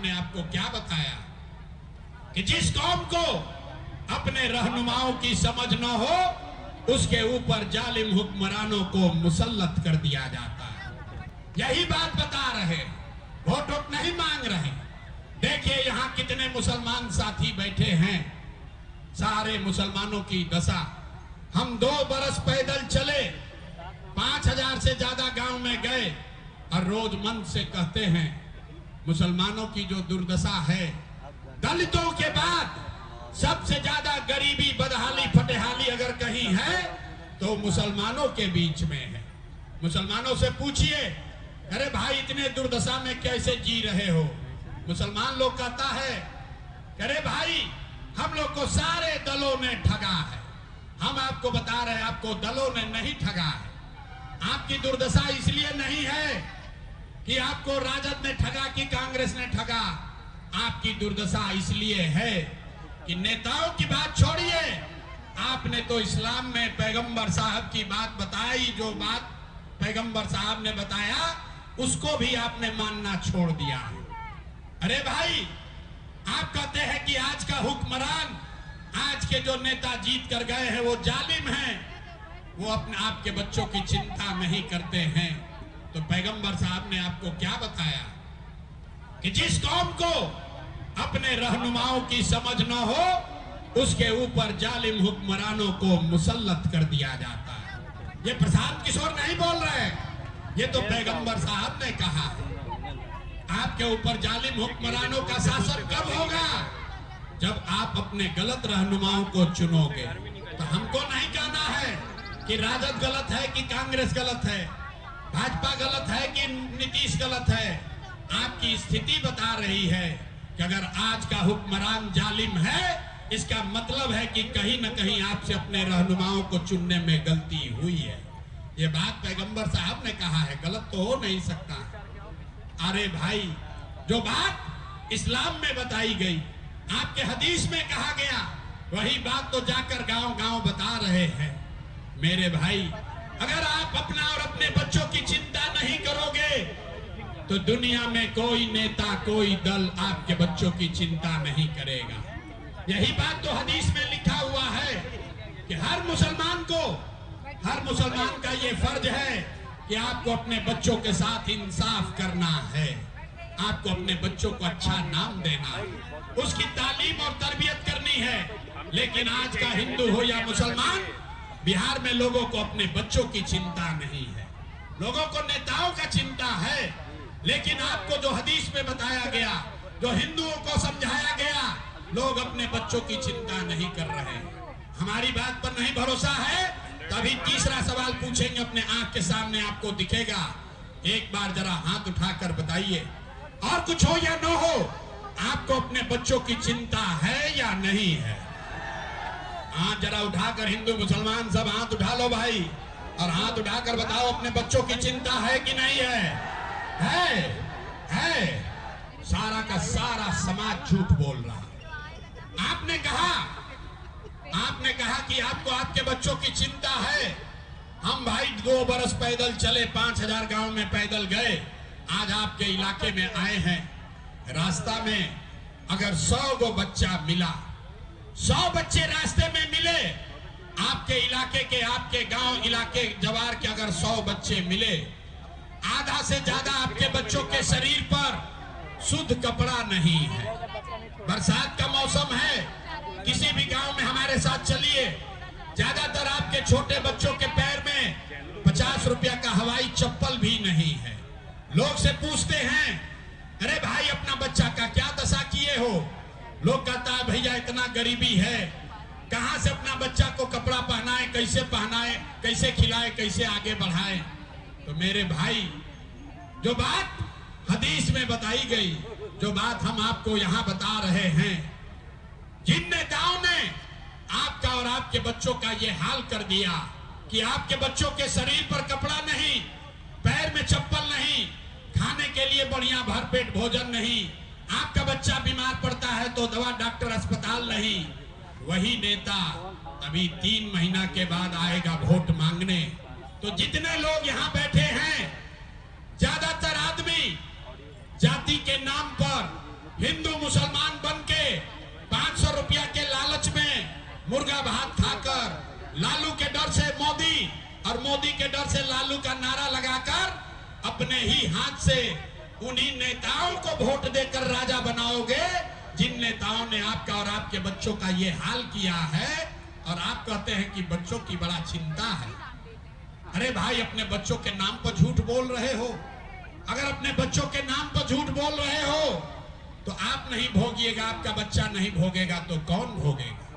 ने आपको क्या बताया कि जिस कौम को अपने रहनुमाओं की समझ न हो उसके ऊपर जालिम हुक्मरानों को मुसल्लत कर दिया जाता है। यही बात बता रहे, वोट वोट नहीं मांग रहे। देखिए यहाँ कितने मुसलमान साथी बैठे हैं, सारे मुसलमानों की दशा। हम 2 बरस पैदल चले, 5000 से ज्यादा गांव में गए और रोज मन से कहते हैं मुसलमानों की जो दुर्दशा है, दलितों के बाद सबसे ज्यादा गरीबी, बदहाली, फटेहाली अगर कहीं है तो मुसलमानों के बीच में है। मुसलमानों से पूछिए, अरे भाई इतने दुर्दशा में कैसे जी रहे हो? मुसलमान लोग कहता है, अरे भाई हम लोग को सारे दलों ने ठगा है। हम आपको बता रहे हैं, आपको दलों ने नहीं ठगा है। आपकी दुर्दशा इसलिए नहीं है कि आपको राजद ने ठगा कि कांग्रेस ने ठगा। आपकी दुर्दशा इसलिए है कि नेताओं की बात छोड़िए, आपने तो इस्लाम में पैगंबर साहब की बात बताई, जो बात पैगंबर साहब ने बताया उसको भी आपने मानना छोड़ दिया है। अरे भाई आप कहते हैं कि आज का हुक्मरान, आज के जो नेता जीत कर गए हैं वो जालिम हैं, वो अपने आपके बच्चों की चिंता नहीं करते हैं। तो पैगंबर साहब ने आपको क्या बताया कि जिस कौम को अपने रहनुमाओं की समझ न हो उसके ऊपर जालिम हुक्मरानों को मुसल्लत कर दिया जाता है। ये प्रशांत किशोर नहीं बोल रहे, ये तो पैगंबर साहब ने कहा है। आपके ऊपर जालिम हुक्मरानों का शासन कब होगा? जब आप अपने गलत रहनुमाओं को चुनोगे। तो हमको नहीं कहना है कि राजद गलत है कि कांग्रेस गलत है, भाजपा गलत है कि नीतीश गलत है। आपकी स्थिति बता रही है कि अगर आज का हुक्मरान जालिम है, इसका मतलब है कि कहीं न कहीं आपसे अपने रहनुमाओं को चुनने में गलती हुई है। ये बात पैगंबर साहब ने कहा है, गलत तो हो नहीं सकता। अरे भाई जो बात इस्लाम में बताई गई, आपके हदीस में कहा गया, वही बात तो जाकर गांव-गांव बता रहे हैं। मेरे भाई अगर आप अपना और अपने बच्चों की चिंता नहीं करोगे तो दुनिया में कोई नेता, कोई दल आपके बच्चों की चिंता नहीं करेगा। यही बात तो हदीस में लिखा हुआ है कि हर मुसलमान का ये फर्ज है कि आपको अपने बच्चों के साथ इंसाफ करना है, आपको अपने बच्चों को अच्छा नाम देना है, उसकी तालीम और तरबियत करनी है। लेकिन आज का हिंदू हो या मुसलमान, बिहार में लोगों को अपने बच्चों की चिंता नहीं है, लोगों को नेताओं का चिंता है। लेकिन आपको जो हदीस में बताया गया, जो हिंदुओं को समझाया गया, लोग अपने बच्चों की चिंता नहीं कर रहे। हमारी बात पर नहीं भरोसा है, तभी तीसरा सवाल पूछेंगे, अपने आंख के सामने आपको दिखेगा। एक बार जरा हाथ उठाकर बताइए, और कुछ हो या न हो, आपको अपने बच्चों की चिंता है या नहीं है? हाथ जरा उठाकर, हिंदू मुसलमान सब हाथ उठा लो भाई, और हाथ उठाकर बताओ अपने बच्चों की चिंता है कि नहीं है? है। सारा का सारा समाज झूठ बोल रहा। आपने कहा कि आपको आपके बच्चों की चिंता है। हम भाई 2 बरस पैदल चले, 5000 गांव में पैदल गए, आज आपके इलाके में आए हैं। रास्ता में अगर 100 गो बच्चा मिला, 100 बच्चे रास्ते में मिले, आपके इलाके के, आपके गांव इलाके जवार के अगर 100 बच्चे मिले, आधा से ज्यादा आपके बच्चों के शरीर पर शुद्ध कपड़ा नहीं है। बरसात का मौसम है, किसी भी गांव में हमारे साथ चलिए, ज्यादातर आपके छोटे बच्चों के पैर में 50 रुपया का हवाई चप्पल भी नहीं है। लोग से पूछते हैं, अरे भाई अपना बच्चा का क्या दशा किए हो? लोग कहता है भैया इतना गरीबी है, कहां से अपना बच्चा को कपड़ा पहनाए, कैसे खिलाए, कैसे आगे बढ़ाए? तो मेरे भाई जो बात हदीस में बताई गई, जो बात हम आपको यहां बता रहे हैं, जिन नेताओं ने आपका और आपके बच्चों का ये हाल कर दिया कि आपके बच्चों के शरीर पर कपड़ा नहीं, पैर में चप्पल नहीं, खाने के लिए बढ़िया भरपेट भोजन नहीं, आपका बच्चा बीमार पड़ता है तो दवा डॉक्टर अस्पताल नहीं, वही नेता अभी 3 महीना के बाद आएगा वोट मांगने। तो जितने लोग यहाँ बैठे हैं, ज्यादातर आदमी जाति के नाम पर हिंदू मुसलमान बन के 500 रुपया के लालच में मुर्गा भात खाकर लालू के डर से मोदी और मोदी के डर से लालू का नारा लगाकर अपने ही हाथ से उन्हीं नेताओं को वोट देकर राजा बनाओगे जिन नेताओं ने आपका और आपके बच्चों का ये हाल किया है। और आप कहते हैं कि बच्चों की बड़ा चिंता है। अरे भाई, अपने बच्चों के नाम पर झूठ बोल रहे हो। अगर अपने बच्चों के नाम पर झूठ बोल रहे हो तो आप नहीं भोगिएगा, आपका बच्चा नहीं भोगेगा तो कौन भोगेगा?